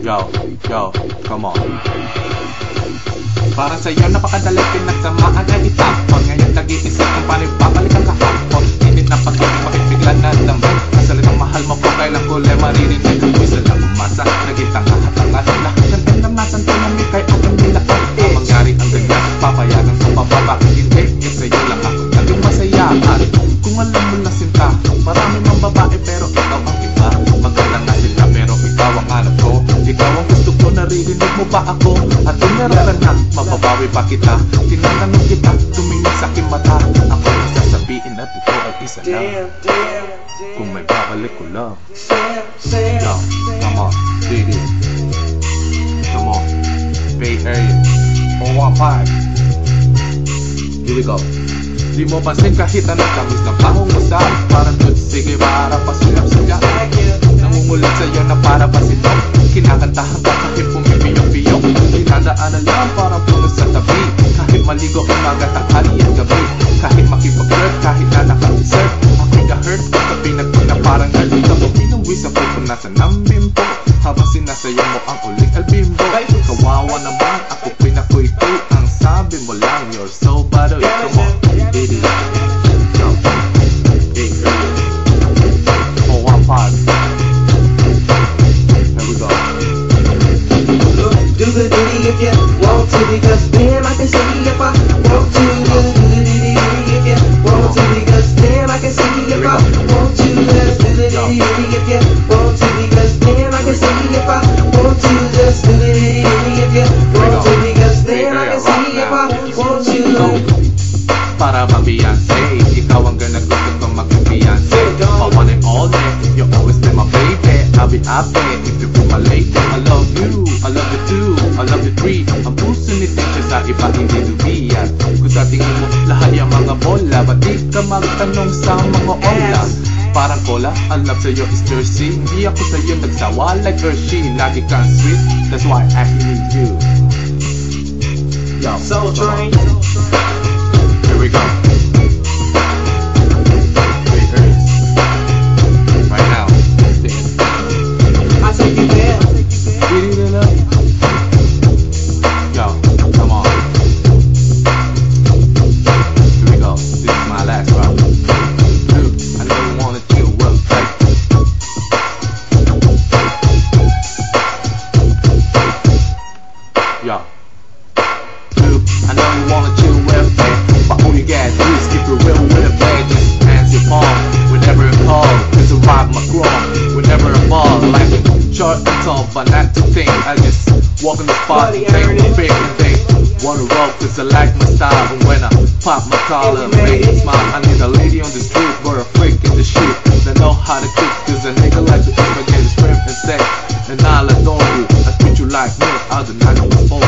Yo, come on. Para sa'yo napakadali pinagsamaan ay itapon. Ngayon nag-iisip kung paano babalik ang kahapon. Init na pag-ibig, bakit bigla na lamig? Kasalitang mahal mo po, kailan ko lang maririnig. Wisa lang umasa, naging tanga-hatanga. Lahat ng pinamasan ko na may kay aking nilakad. Ang mangyari ang ganyan, papayagan ko pa ba? Bakit hindi? Eh sa'yo lang ako naging masaya. At kung alam mo na sinta, marami mang babae pero ikaw ang iba. Maganda na sila pero ikaw ang hanap ko. Ikaw ang gusto ko, naririnig mo ba ako? At kung meron na, mababawi pa kita. Tinatanong kita, tumingin sa aking mata. Ako ang sasabihin at ito ay isa lang. Kung may babalik ko lang. Yo, come on, dig it. Come on, Bay Area 415. Here we go. Di mo pansin kahit anong kamis ng pangungusap. Parang good, sige para pasulap-sulap. Namumulat sa'yo na para pasinok. Kinakantahan ka kahit pumipiyok-piyok. Dinadaanan lang parang puno sa tabi. Kahit maligo umaga, tanghali at gabi. Kahit makipag-flirt, kahit na naka-dessert. Ako'y na-hurt, kapinag ko na parang nalito. Kung pinuwi sa pupunasan ng bimbo. Habang sinasayo mo ang uling albimbo. Kawawa naman, ako pinakuy-kuy. Ang sabi mo lang, you're so bad. Come on, baby. Yo, hey, girl. 415. Here we go. Do the ditty if you want to, because damn I can see if I want to. Do the ditty if you want to, because damn I can see if I want to. Just do the ditty if you want to, because damn I can see if I want to. Just do the ditty if you want to, because damn I can see if I want to. Para ma-Beyonce, ikaw ang gana gusto kong mag-Beyonce. I want it all day, you always be my baby. I'll be happy if you be my lady. I love you, I love you too, I love you three. Ang puso ni Teacher sa iba hindi dubiyan. Kung sa tingin mo lahat yung mga bola, ba't di ka magtanong sa mga ola? Parang cola, ang love sa'yo is Jersey. Hindi ako sa'yo nagsawa like Hershey. Lagi kang sweet, that's why I need you. Yo, Soul Train. Here we go. Big Earth. Right now. I take you there. Beat it up. Yo, come on. Here we go. This is my last round. Dude, I never wanted you well tight. Yo. Dude, I know you wanna chill well tight. But all you gotta do is keep it real with a bag. Just answer your phone whenever I call. Cause I ride my chrome whenever I fall. Like a short and tall, but not to think. I just walk in the spot and take the big and think. Wanna roll cause I like my style. And when I pop my collar, make it smile. I need a lady on the street or a freak in the shit that know how to cook. Cause a nigga like to eat spaghetti, shrimp and sex. And I'll adore you, I treat you like milk, I'll do not know for